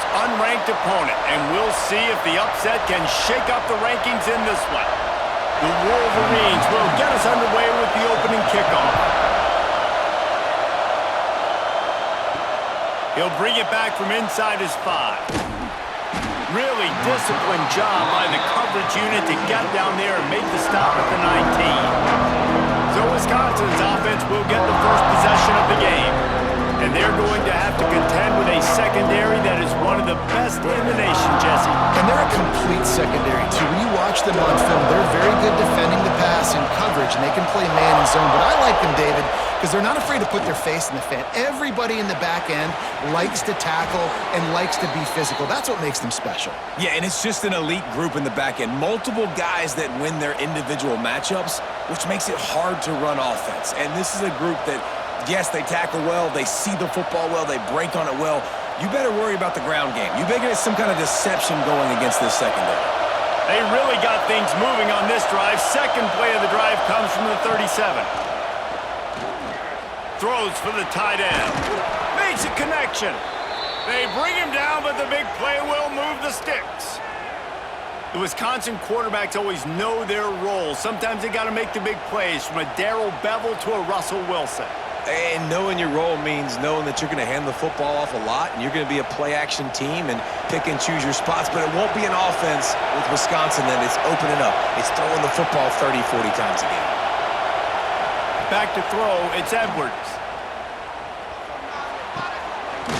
most unranked opponent, and we'll see if the upset can shake up the rankings in this one. The Wolverines will get us underway with the opening kickoff. He'll bring it back from inside his 5. Really disciplined job by the coverage unit to get down there and make the stop at the 19. So Wisconsin's offense will get the first possession of the game. And they're going to have to contend with a secondary that is one of the best in the nation, Jesse. And they're a complete secondary, too. When you watch them on film, they're very good defending the pass and coverage, and they can play man and zone. But I like them, David, because they're not afraid to put their face in the fan. Everybody in the back end likes to tackle and likes to be physical. That's what makes them special. Yeah, and it's just an elite group in the back end. Multiple guys that win their individual matchups, which makes it hard to run offense. And this is a group that, yes, they tackle well, they see the football well, they break on it well. You better worry about the ground game. You better get some kind of deception going against this secondary. They really got things moving on this drive. Second play of the drive comes from the 37. Throws for the tight end. Makes a connection. They bring him down, but the big play will move the sticks. The Wisconsin quarterbacks always know their role. Sometimes they got to make the big plays, from a Darrell Bevell to a Russell Wilson. And knowing your role means knowing that you're going to hand the football off a lot, and you're going to be a play-action team and pick and choose your spots. But it won't be an offense with Wisconsin that it's opening up. It's throwing the football 30, 40 times a game. Back to throw, it's Edwards.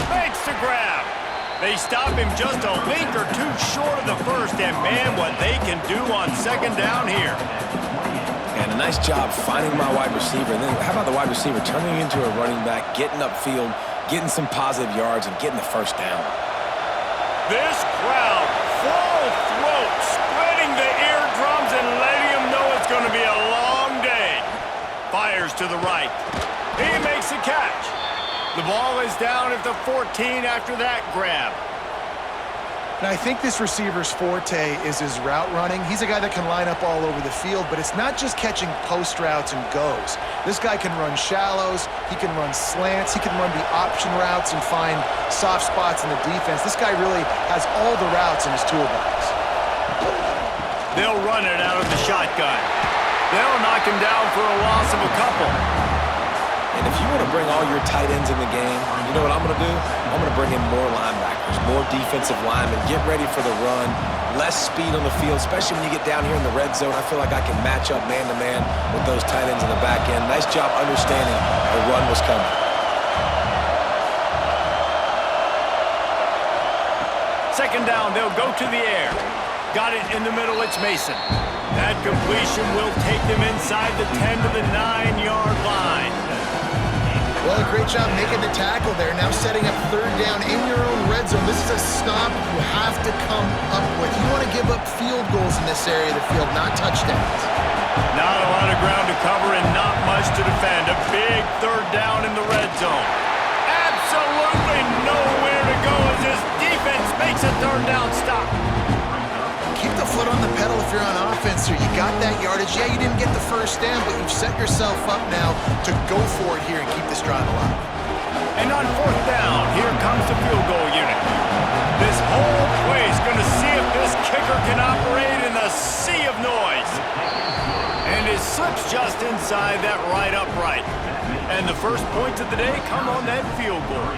Makes the grab. They stop him just a link or two short of the first, and man, what they can do on second down here. And a nice job finding my wide receiver. And then how about the wide receiver turning into a running back, getting upfield, getting some positive yards, and getting the first down. This crowd, full throat, spreading the eardrums and letting them know it's going to be a long day. Fires to the right. He makes the catch. The ball is down at the 14 after that grab. And I think this receiver's forte is his route running. He's a guy that can line up all over the field, but it's not just catching post routes and goes. This guy can run shallows, he can run slants, he can run the option routes and find soft spots in the defense. This guy really has all the routes in his toolbox. They'll run it out of the shotgun. They'll knock him down for a loss of a couple. And if you want to bring all your tight ends in the game, you know what I'm going to do? I'm going to bring in more linebackers, more defensive linemen, get ready for the run, less speed on the field, especially when you get down here in the red zone. I feel like I can match up man-to-man with those tight ends in the back end. Nice job understanding the run was coming. Second down, they'll go to the air. Got it in the middle, it's Mason. That completion will take them inside the 10 to the 9-yard line. Well, a great job making the tackle there. Now setting up third down in your own red zone. This is a stop you have to come up with. You want to give up field goals in this area of the field, not touchdowns. Not a lot of ground to cover and not much to defend. A big third down in the red zone. Absolutely nowhere to go as this defense makes a third down stop. Keep the foot on the pedal if you're on offense here. You got that yardage. Yeah, you didn't get the first down, but you've set yourself up now to go for it here and keep this drive alive. And on fourth down, here comes the field goal unit. This whole play is going to see if this kicker can operate in the sea of noise. And it slips just inside that right upright. And the first points of the day come on that field goal.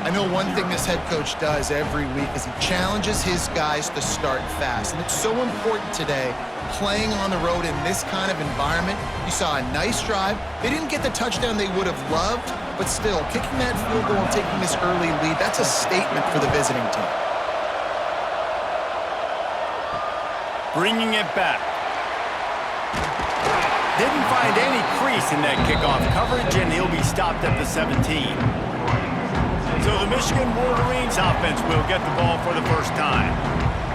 I know one thing this head coach does every week is he challenges his guys to start fast. And it's so important today, playing on the road in this kind of environment. You saw a nice drive. They didn't get the touchdown they would have loved, but still, kicking that field goal and taking this early lead, that's a statement for the visiting team. Bringing it back. Didn't find any crease in that kickoff coverage, and he'll be stopped at the 17. So the Michigan Wolverines offense will get the ball for the first time.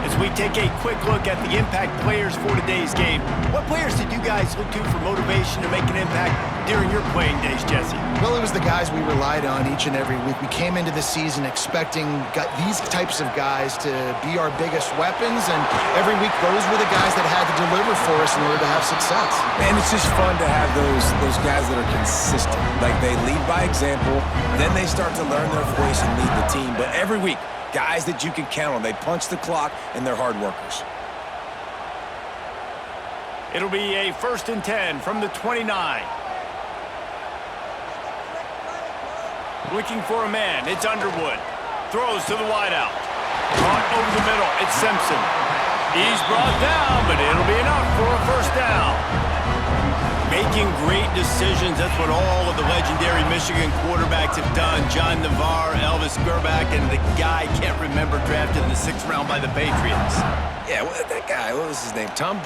As we take a quick look at the impact players for today's game, what players did you guys look to for motivation to make an impact during your playing days, Jesse? Well, it was the guys we relied on each and every week. We came into the season expecting these types of guys to be our biggest weapons, and every week those were the guys that had to deliver for us in order to have success. Man, it's just fun to have those guys that are consistent. Like, they lead by example, then they start to learn their voice and lead the team. But every week, Guys that you can count on. They punch the clock, and they're hard workers. It'll be a 1st and 10 from the 29. Looking for a man. It's Underwood. Throws to the wideout. Caught over the middle. It's Simpson. He's brought down, but it'll be enough for a 1st down. Making great decisions. That's what all of the legendary Michigan quarterbacks have done. John Navarre, Elvis Grbac, and the guy, can't remember, drafted in the 6th round by the Patriots. Yeah, that guy, what was his name? Tom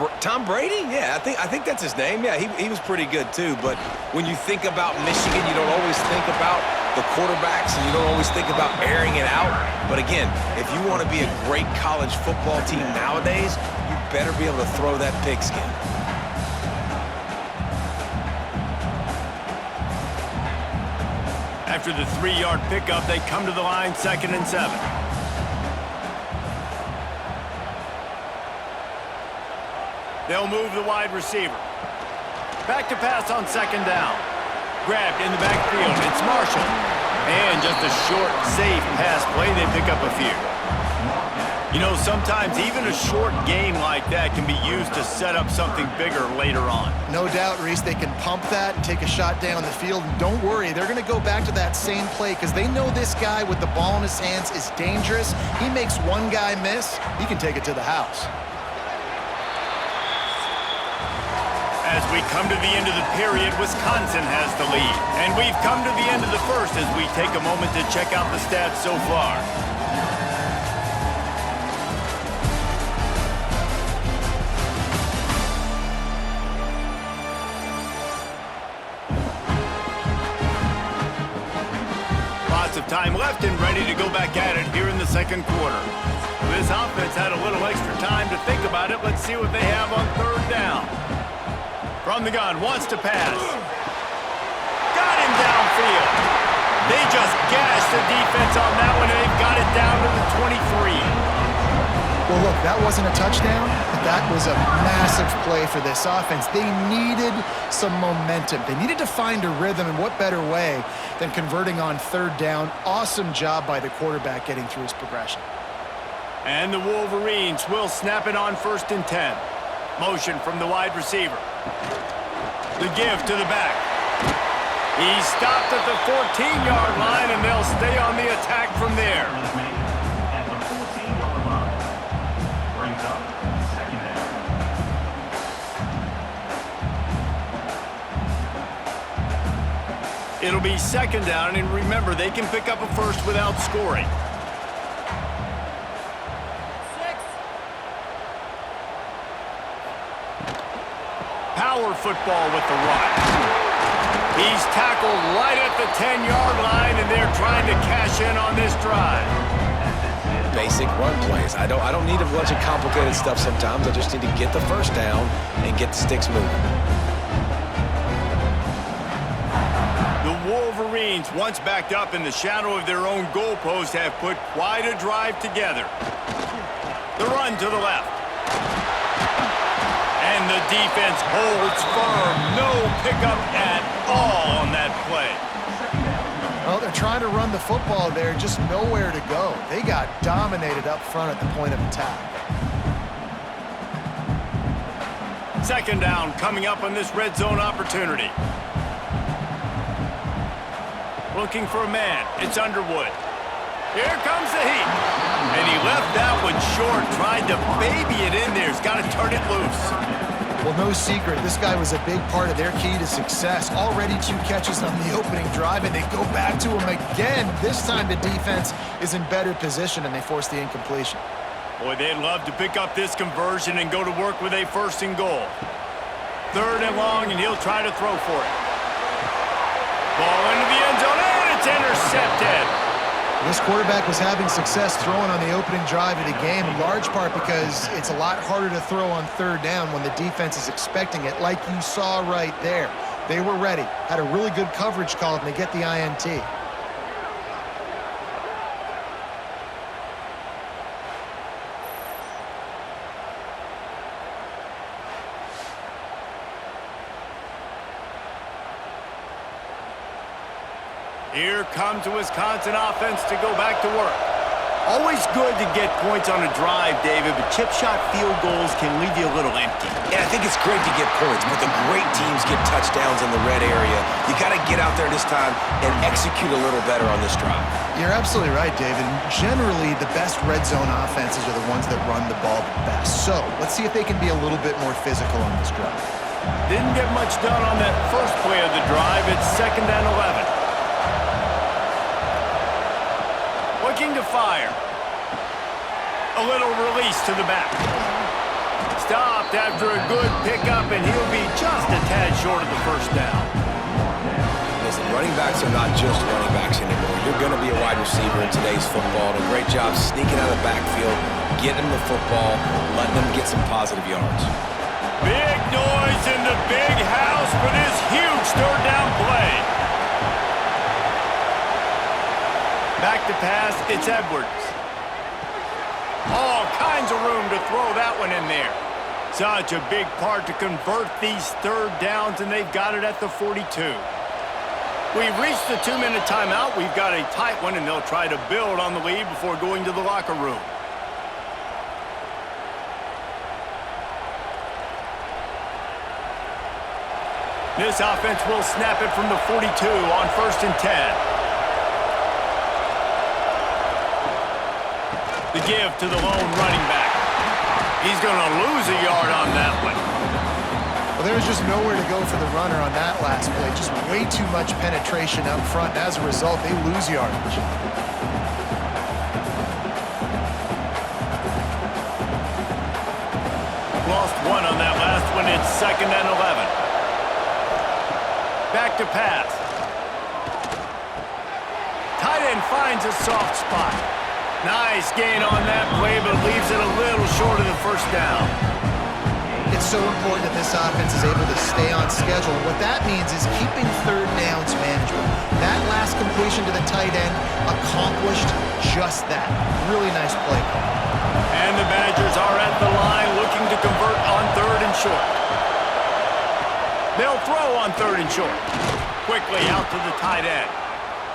Brady? Yeah, I think that's his name. Yeah, he was pretty good too. But when you think about Michigan, you don't always think about the quarterbacks, and you don't always think about airing it out. But again, if you want to be a great college football team nowadays, you better be able to throw that pigskin. After the 3-yard pickup, they come to the line, 2nd and 7. They'll move the wide receiver. Back to pass on 2nd down. Grabbed in the backfield. It's Marshall. And just a short, safe pass play. They pick up a few. You know, sometimes even a short gain like that can be used to set up something bigger later on. No doubt, Reese, they can pump that and take a shot down the field. And don't worry, they're going to go back to that same play because they know this guy with the ball in his hands is dangerous. He makes one guy miss, he can take it to the house. As we come to the end of the period, Wisconsin has the lead. And we've come to the end of the 1st as we take a moment to check out the stats so far. Lots of time left and ready to go back at it here in the 2nd quarter. This offense had a little extra time to think about it. Let's see what they have on 3rd down. From the gun, wants to pass. Got him downfield. They just gashed the defense on that one, and they've got it down to the 23. Well, look, that wasn't a touchdown, but that was a massive play for this offense. They needed some momentum. They needed to find a rhythm, and what better way than converting on 3rd down. Awesome job by the quarterback getting through his progression. And the Wolverines will snap it on 1st and 10. Motion from the wide receiver. The give to the back. He's stopped at the 14-yard line, and they'll stay on the attack from there. At the 14-yard line, brings up 2nd down. It'll be 2nd down, and remember, they can pick up a 1st without scoring. Power football with the run. He's tackled right at the 10-yard line, and they're trying to cash in on this drive. Basic run plays. I don't need a bunch of complicated stuff sometimes. I just need to get the 1st down and get the sticks moving. The Wolverines, once backed up in the shadow of their own goalpost, have put quite a drive together. The run to the left. And the defense holds firm. No pickup at all on that play. Well, they're trying to run the football there, just nowhere to go. They got dominated up front at the point of attack. 2nd down coming up on this red zone opportunity. Looking for a man. It's Underwood. Here comes the heat. And he left that one short, tried to baby it in there. He's got to turn it loose. Well, no secret, this guy was a big part of their key to success. Already 2 catches on the opening drive, and they go back to him again. This time the defense is in better position, and they force the incompletion. Boy, they'd love to pick up this conversion and go to work with a 1st and goal. 3rd and long, and he'll try to throw for it. Ball into the end zone, and it's intercepted. This quarterback was having success throwing on the opening drive of the game, in large part because it's a lot harder to throw on 3rd down when the defense is expecting it, like you saw right there. They were ready, had a really good coverage call, and they get the INT. Here comes the Wisconsin offense to go back to work. Always good to get points on a drive, David, but chip shot field goals can leave you a little empty. And I think it's great to get points, but the great teams get touchdowns in the red area. You got to get out there this time and execute a little better on this drive. You're absolutely right, David. Generally, the best red zone offenses are the ones that run the ball the best. So let's see if they can be a little bit more physical on this drive. Didn't get much done on that first play of the drive. It's 2nd and 11. Looking to fire. A little release to the back. Stopped after a good pickup, and he'll be just a tad short of the first down. Listen, running backs are not just running backs anymore. You're going to be a wide receiver in today's football. And a great job sneaking out of the backfield, getting the football, letting them get some positive yards. Big noise in the big house for this huge third down play. Back to pass, it's Edwards. All kinds of room to throw that one in there. Such a big part to convert these third downs, and they've got it at the 42. We've reached the 2-minute timeout. We've got a tight one, and they'll try to build on the lead before going to the locker room. This offense will snap it from the 42 on 1st and 10. The give to the lone running back. He's going to lose a yard on that one. Well, there was just nowhere to go for the runner on that last play. Just way too much penetration up front. As a result, they lose yardage. Lost one on that last one. It's 2nd and 11. Back to pass. Tight end finds a soft spot. Nice gain on that play, but leaves it a little short of the first down. It's so important that this offense is able to stay on schedule. What that means is keeping third downs manageable. That last completion to the tight end accomplished just that. Really nice play call. And the Badgers are at the line looking to convert on 3rd and short. They'll throw on 3rd and short. Quickly out to the tight end.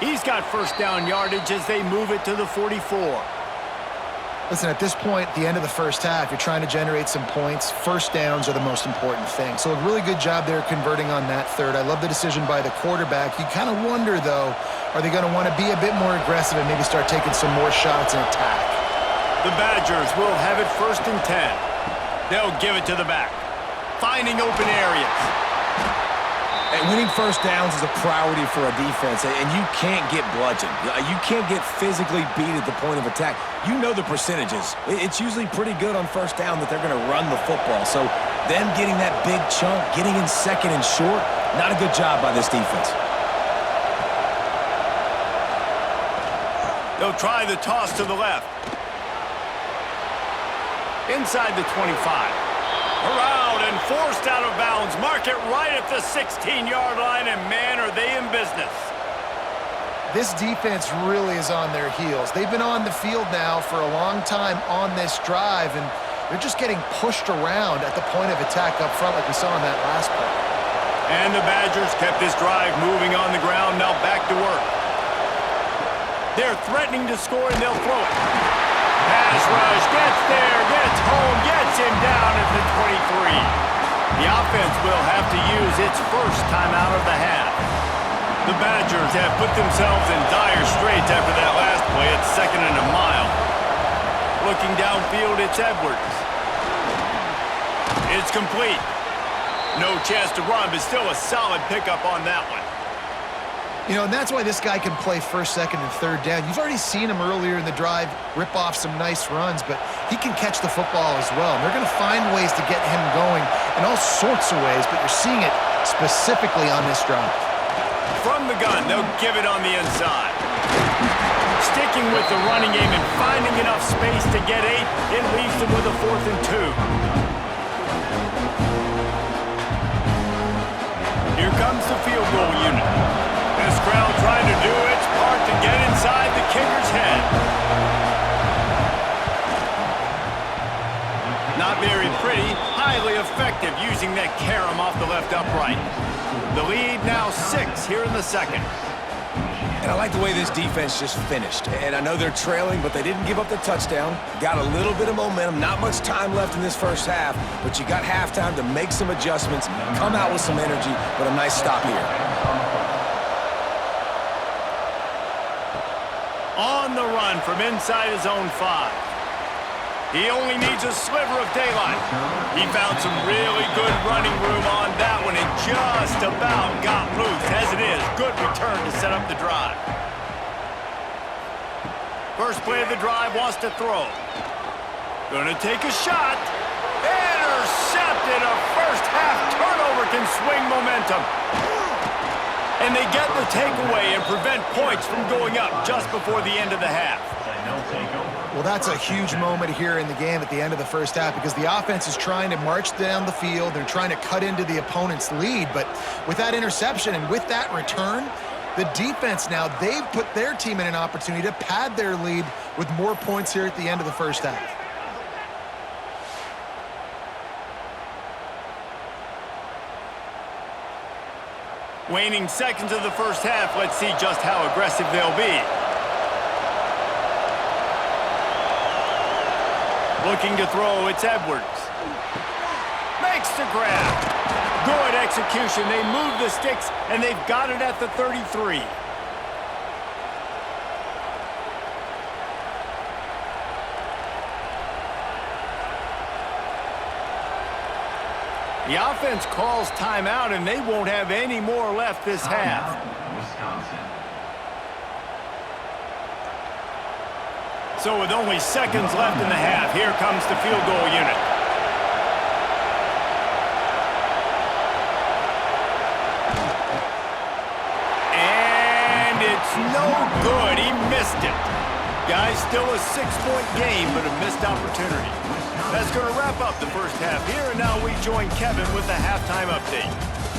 He's got first down yardage as they move it to the 44. Listen, at this point, the end of the first half, you're trying to generate some points. First downs are the most important thing. So a really good job there converting on that third. I love the decision by the quarterback. You kind of wonder, though, are they going to want to be a bit more aggressive and maybe start taking some more shots and attack? The Badgers will have it 1st and 10. They'll give it to the back, finding open areas. And winning first downs is a priority for a defense, and you can't get bludgeoned. You can't get physically beat at the point of attack. You know the percentages. It's usually pretty good on first down that they're going to run the football. So them getting that big chunk, getting in 2nd and short, not a good job by this defense. They'll try the toss to the left. Inside the 25. Around and forced out of bounds. Mark it right at the 16-yard line, and man, are they in business. This defense really is on their heels. They've been on the field now for a long time on this drive, and they're just getting pushed around at the point of attack up front like we saw in that last play. And the Badgers kept this drive moving on the ground, now back to work. They're threatening to score, and they'll throw it. Pass rush, gets there, gets home, gets him down at the 23. The offense will have to use its first timeout of the half. The Badgers have put themselves in dire straits after that last play. It's 2nd and a mile. Looking downfield, it's Edwards. It's complete. No chance to run, but still a solid pickup on that one. You know, and that's why this guy can play 1st, 2nd, and 3rd down. You've already seen him earlier in the drive rip off some nice runs, but he can catch the football as well. And they're going to find ways to get him going in all sorts of ways, but you're seeing it specifically on this drive. From the gun, they'll give it on the inside. Sticking with the running game and finding enough space to get 8, it leaves them with a 4th and 2. Here comes the field goal unit. This crowd trying to do its part to get inside the kicker's head. Not very pretty, highly effective using that carom off the left upright. The lead now 6 here in the second. And I like the way this defense just finished. And I know they're trailing, but they didn't give up the touchdown. Got a little bit of momentum. Not much time left in this first half, but you got halftime to make some adjustments, come out with some energy, but a nice stop here. On the run from inside his own 5. He only needs a sliver of daylight. He found some really good running room on that one and just about got loose. As it is, good return to set up the drive. First play of the drive, wants to throw. Gonna take a shot. Intercepted. A first half turnover can swing momentum. And they get the takeaway and prevent points from going up just before the end of the half. Well, that's a huge moment here in the game at the end of the first half because the offense is trying to march down the field. They're trying to cut into the opponent's lead. But with that interception and with that return, the defense now, they've put their team in an opportunity to pad their lead with more points here at the end of the first half. Waning seconds of the first half. Let's see just how aggressive they'll be. Looking to throw, it's Edwards. Makes the grab. Good execution. They move the sticks, and they've got it at the 33. The offense calls timeout, and they won't have any more left this half. Wisconsin. So with only seconds left in the half, here comes the field goal unit. And it's no good. He missed it. Guys, still a 6-point game, but a missed opportunity. That's going to wrap up the first half here, and now we join Kevin with the halftime update.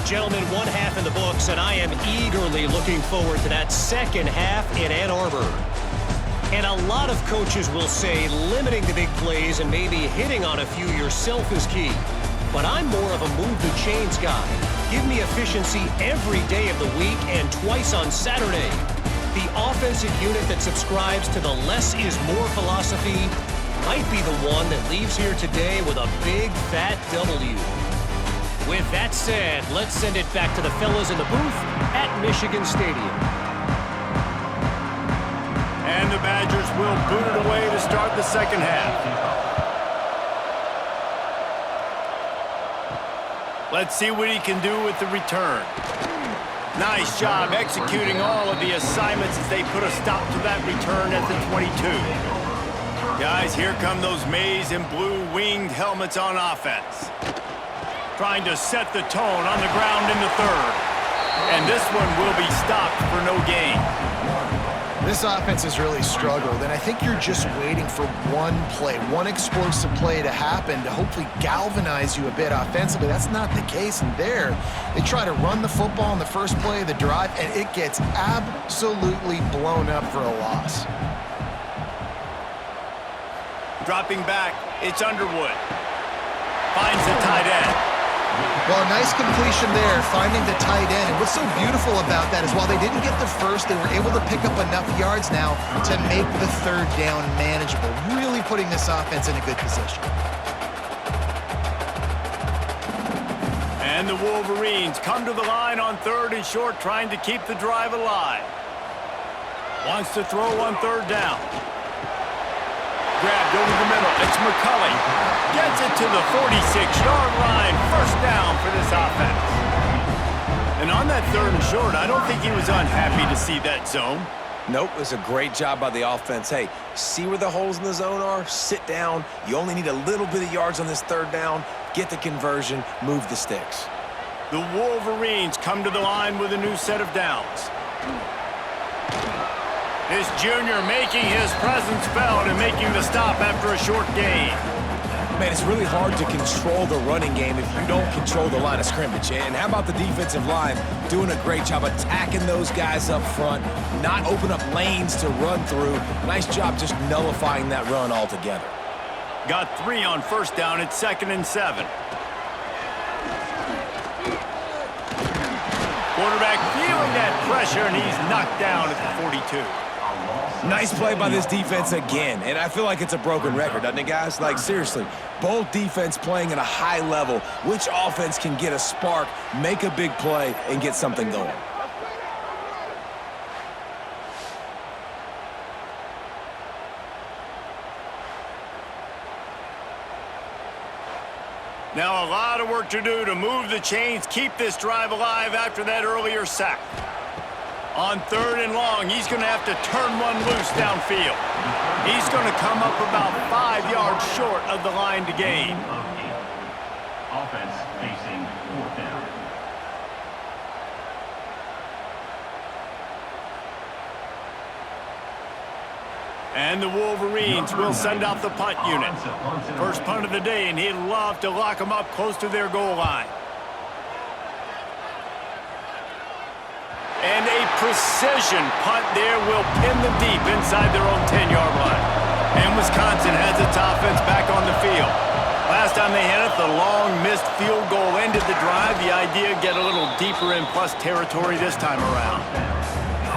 Gentlemen, one half in the books, and I am eagerly looking forward to that second half in Ann Arbor. And a lot of coaches will say limiting the big plays and maybe hitting on a few yourself is key. But I'm more of a move the chains guy. Give me efficiency every day of the week and twice on Saturday. The offensive unit that subscribes to the less is more philosophy might be the one that leaves here today with a big fat W. With that said, let's send it back to the fellas in the booth at Michigan Stadium. And the Badgers will boot it away to start the second half. Let's see what he can do with the return. Nice job executing all of the assignments as they put a stop to that return at the 22. Guys, here come those maize and blue winged helmets on offense. Trying to set the tone on the ground in the third. And this one will be stopped for no gain. This offense has really struggled, and I think you're just waiting for one play, one explosive play to happen to hopefully galvanize you a bit offensively. That's not the case, and there, they try to run the football in the first play of the drive, and it gets absolutely blown up for a loss. Dropping back, it's Underwood. Finds the tight end. Well, nice completion there, finding the tight end. And what's so beautiful about that is while they didn't get the first, they were able to pick up enough yards now to make the third down manageable, really putting this offense in a good position. And the Wolverines come to the line on third and short, trying to keep the drive alive. Wants to throw on third down. Grabbed over the middle. It's McCulley. Gets it to the 46-yard line. First down for this offense. And on that third and short, I don't think he was unhappy to see that zone. Nope, it was a great job by the offense. Hey, see where the holes in the zone are? Sit down. You only need a little bit of yards on this third down. Get the conversion. Move the sticks. The Wolverines come to the line with a new set of downs. This junior making his presence felt and making the stop after a short gain. Man, it's really hard to control the running game if you don't control the line of scrimmage. And how about the defensive line doing a great job attacking those guys up front, not open up lanes to run through. Nice job just nullifying that run altogether. Got 3 on first down. It's 2nd and 7. Quarterback feeling that pressure, and he's knocked down at the 42. Nice play by this defense again, and I feel like it's a broken record, doesn't it, guys? Like, seriously, both defense playing at a high level. Which offense can get a spark, make a big play, and get something going? Now a lot of work to do to move the chains, keep this drive alive after that earlier sack. On 3rd and long, he's going to have to turn one loose downfield. He's going to come up about 5 yards short of the line to gain. Offense facing 4th down. And the Wolverines will send out the punt unit. First punt of the day, and he'd love to lock them up close to their goal line. And a precision punt there will pin them deep inside their own 10-yard line. And Wisconsin has its offense back on the field. Last time they had it, the long missed field goal ended the drive. The idea, get a little deeper in plus territory this time around.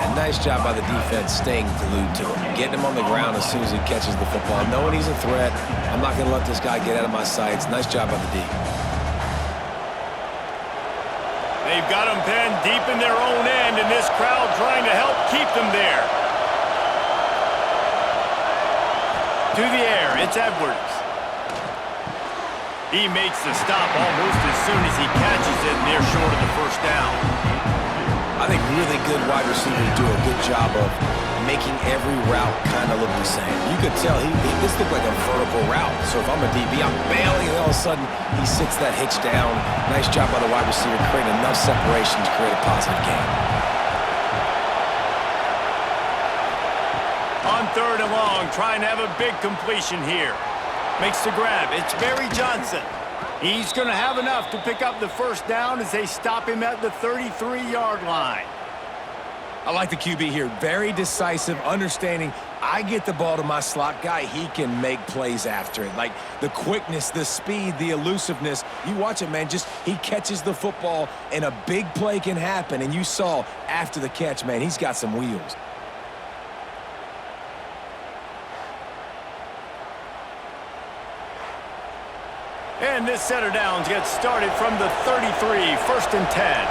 And nice job by the defense staying glued to him, getting him on the ground as soon as he catches the football, knowing he's a threat. I'm not going to let this guy get out of my sights. Nice job by the D. They've got them pinned deep in their own end, and this crowd trying to help keep them there. To the air, it's Edwards. He makes the stop almost as soon as he catches it, and they're short of the first down. I think really good wide receivers do a good job of making every route kind of look the same. You could tell this looked like a vertical route. So if I'm a DB, I'm bailing, and all of a sudden he sits that hitch down. Nice job by the wide receiver, creating enough separation to create a positive gain. On 3rd and long, trying to have a big completion here. Makes the grab. It's Barry Johnson. He's going to have enough to pick up the first down as they stop him at the 33-yard line. I like the QB here. Very decisive, understanding I get the ball to my slot guy, he can make plays after it. Like the quickness, the speed, the elusiveness. You watch it, man, just he catches the football and a big play can happen. And you saw after the catch, man, he's got some wheels. And this set of downs gets started from the 33, 1st and 10.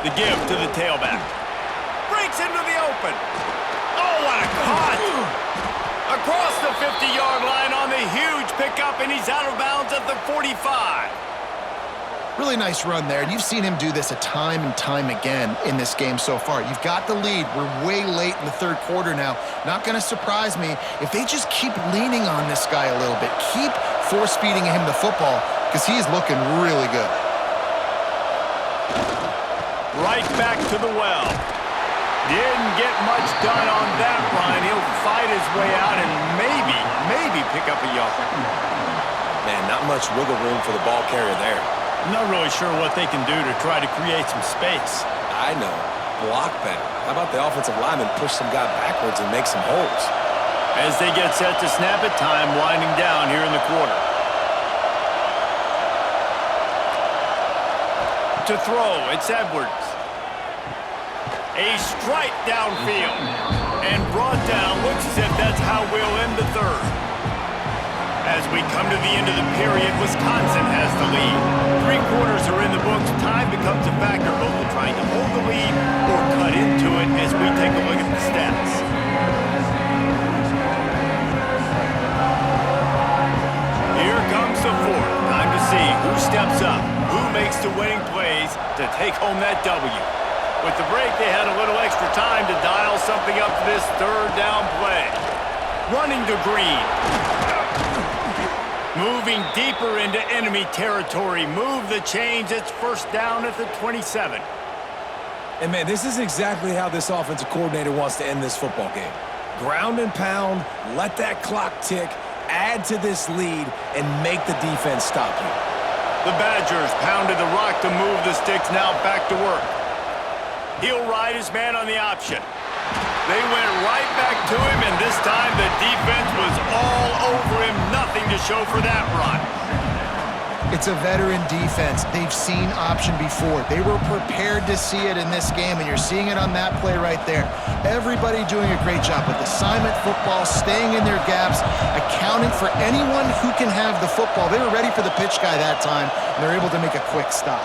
The give to the tailback. Breaks into the open. Oh, what a cut! Across the 50-yard line on the huge pickup, and he's out of bounds at the 45. Really nice run there, and you've seen him do this a time and time again in this game so far. You've got the lead. We're way late in the 3rd quarter now. Not going to surprise me if they just keep leaning on this guy a little bit. Keep force-feeding him the football because he's looking really good. Right back to the well. Didn't get much done on that run. He'll fight his way out and maybe pick up a yard. Man, not much wiggle room for the ball carrier there. I'm not really sure what they can do to try to create some space. I know. Block better. How about the offensive lineman push some guy backwards and make some holes? As they get set to snap it, time winding down here in the quarter. To throw, it's Edwards. A strike downfield. And brought down. Looks as if that's how we'll end the 3rd. As we come to the end of the period, Wisconsin has the lead. 3 quarters are in the books. Time becomes a factor both in trying to hold the lead or cut into it as we take a look at the stats. Here comes the 4th. Time to see who steps up, who makes the winning plays to take home that W. With the break, they had a little extra time to dial something up for this 3rd down play. Running to Green. Moving deeper into enemy territory. Move the chains. It's 1st down at the 27. And, man, this is exactly how this offensive coordinator wants to end this football game. Ground and pound, let that clock tick, add to this lead, and make the defense stop you. The Badgers pounded the rock to move the sticks, now back to work. He'll ride his man on the option. They went right back to him, and this time the defense was all over him. Nothing to show for that run. It's a veteran defense. They've seen option before. They were prepared to see it in this game, and you're seeing it on that play right there. Everybody doing a great job with assignment football, staying in their gaps, accounting for anyone who can have the football. They were ready for the pitch guy that time, and they're able to make a quick stop.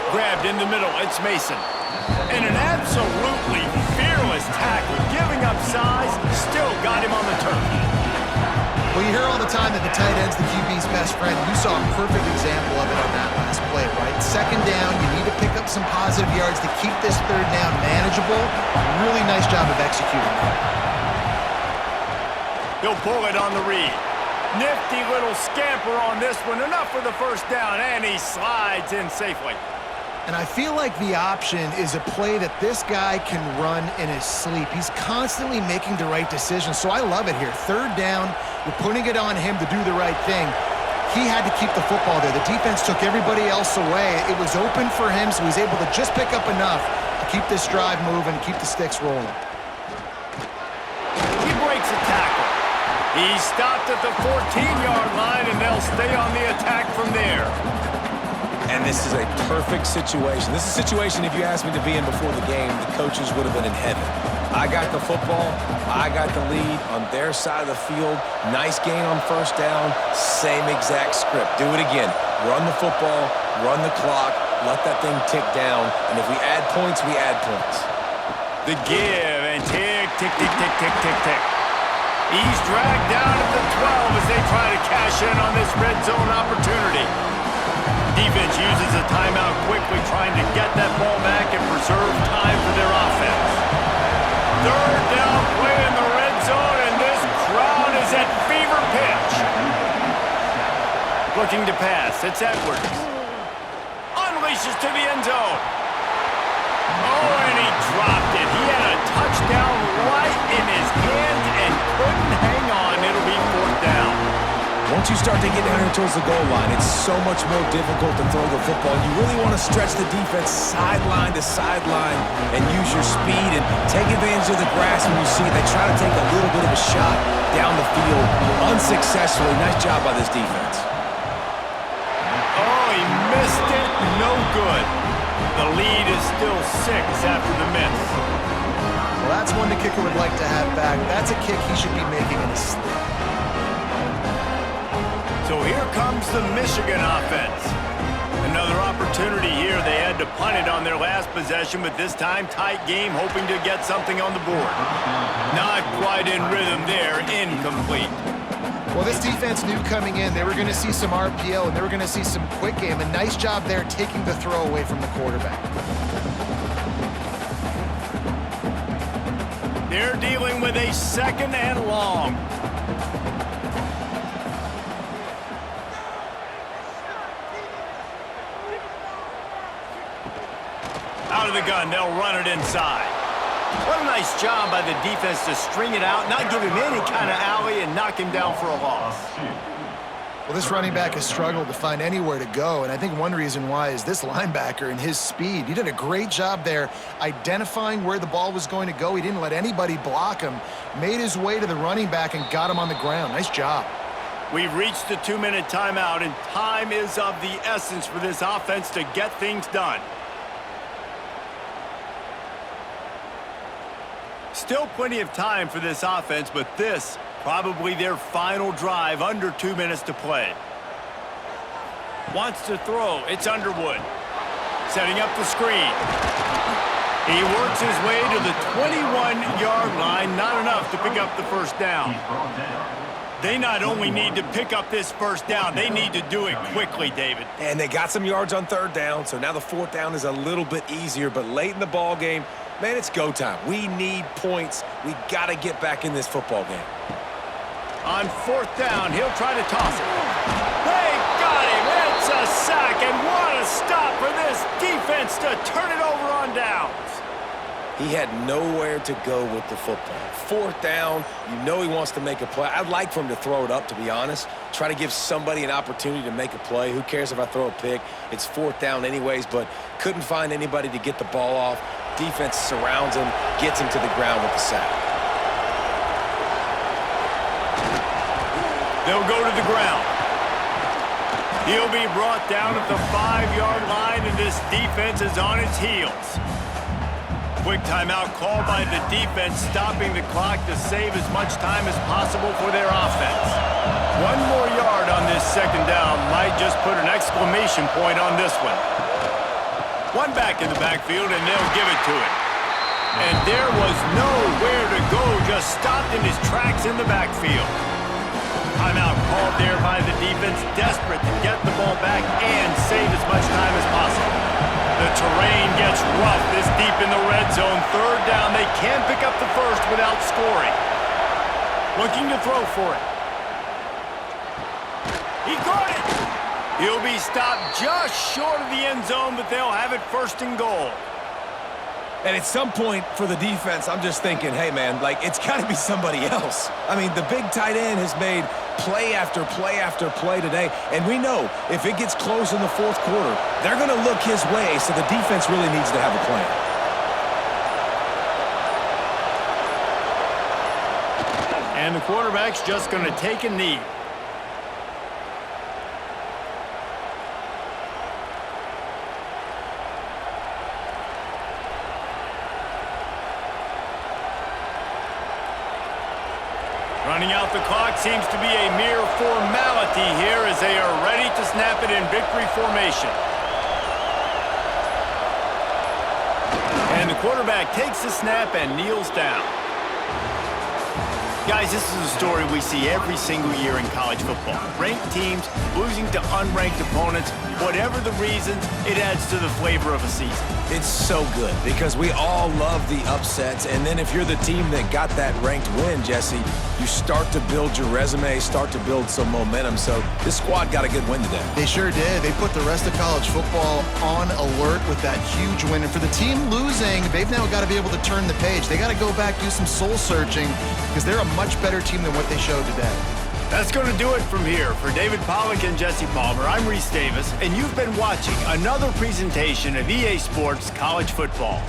Grabbed in the middle, it's Mason. And an absolutely fearless tackle, giving up size, still got him on the turf. Well, you hear all the time that the tight end's the QB's best friend. You saw a perfect example of it on that last play, right? Second down, you need to pick up some positive yards to keep this third down manageable. Really nice job of executing that. He'll pull it on the read. Nifty little scamper on this one. Enough for the first down, and he slides in safely. And I feel like the option is a play that this guy can run in his sleep. He's constantly making the right decision, so I love it here. Third down, you're putting it on him to do the right thing. He had to keep the football there. The defense took everybody else away. It was open for him, so he's able to just pick up enough to keep this drive moving, keep the sticks rolling. He breaks a tackle. He stopped at the 14-yard line, and they'll stay on the attack from there. And this is a perfect situation. This is a situation, if you asked me to be in before the game, the coaches would have been in heaven. I got the football. I got the lead on their side of the field. Nice gain on first down. Same exact script. Do it again. Run the football, run the clock, let that thing tick down. And if we add points, we add points. The give and tick, tick, tick, tick, tick, tick, tick. He's dragged down to the 12 as they try to cash in on this red zone opportunity. Defense uses a timeout quickly, trying to get that ball back and preserve time for their offense. Third down play in the red zone, and this crowd is at fever pitch. Looking to pass, it's Edwards. Unleashes to the end zone. Oh, and he dropped it. He had a touchdown right in his hands and couldn't hang on. It'll be fourth down. Once you start to get down here towards the goal line, it's so much more difficult to throw the football. You really want to stretch the defense sideline to sideline and use your speed and take advantage of the grass when you see it. They try to take a little bit of a shot down the field unsuccessfully. Nice job by this defense. Oh, he missed it. No good. The lead is still 6 after the miss. Well, that's one the kicker would like to have back. That's a kick he should be making in his sleep. So here comes the Michigan offense. Another opportunity here. They had to punt it on their last possession, but this time tight game, hoping to get something on the board. Not quite in rhythm there. Incomplete. Well, this defense knew coming in they were going to see some RPO and they were going to see some quick game. A nice job there taking the throw away from the quarterback. They're dealing with a second and long. Out of the gun, they'll run it inside. What a nice job by the defense to string it out, not give him any kind of alley, and knock him down for a loss. Well, this running back has struggled to find anywhere to go, and I think one reason why is this linebacker and his speed. He did a great job there identifying where the ball was going to go. He didn't let anybody block him, made his way to the running back and got him on the ground. Nice job. We've reached the 2-minute timeout, and time is of the essence for this offense to get things done. Still plenty of time for this offense, but this probably their final drive, under 2 minutes to play. Wants to throw. It's Underwood. Setting up the screen. He works his way to the 21-yard line. Not enough to pick up the first down. They not only need to pick up this first down, they need to do it quickly, David. And they got some yards on third down, so now the fourth down is a little bit easier, but late in the ball game, man, it's go time. We need points. We got to get back in this football game. On fourth down, he'll try to toss it. They got him. It's a sack, and what a stop for this defense to turn it over on downs. He had nowhere to go with the football. Fourth down, you know he wants to make a play. I'd like for him to throw it up, to be honest. Try to give somebody an opportunity to make a play. Who cares if I throw a pick? It's fourth down anyways, but couldn't find anybody to get the ball off. Defense surrounds him, gets him to the ground with the sack. They'll go to the ground. He'll be brought down at the 5-yard line, and this defense is on its heels. Quick timeout called by the defense, stopping the clock to save as much time as possible for their offense. 1 more yard on this second down might just put an exclamation point on this one. One back in the backfield, and they'll give it to him. And there was nowhere to go, just stopped in his tracks in the backfield. Timeout called there by the defense, desperate to get the ball back and save as much time as possible. The terrain gets rough this deep in the red zone. 3rd down, they can't pick up the first without scoring. Looking to throw for it. He caught it! He'll be stopped just short of the end zone, but they'll have it 1st and goal. And at some point for the defense, I'm just thinking, hey, man, like, it's got to be somebody else. I mean, the big tight end has made play after play after play today, and we know if it gets close in the 4th quarter, they're going to look his way, so the defense really needs to have a plan. And the quarterback's just going to take a knee. Running out the clock seems to be a mere formality here as they are ready to snap it in victory formation. And the quarterback takes the snap and kneels down. Guys, this is a story we see every single year in college football. Ranked teams losing to unranked opponents. Whatever the reasons, it adds to the flavor of a season. It's so good because we all love the upsets, and then if you're the team that got that ranked win, Jesse, you start to build your resume, start to build some momentum. So this squad got a good win today. They sure did. They put the rest of college football on alert with that huge win. And for the team losing, they've now got to be able to turn the page. They got to go back, do some soul searching, because they're a much better team than what they showed today. That's going to do it from here. For David Pollack and Jesse Palmer, I'm Reese Davis, and you've been watching another presentation of EA Sports College Football.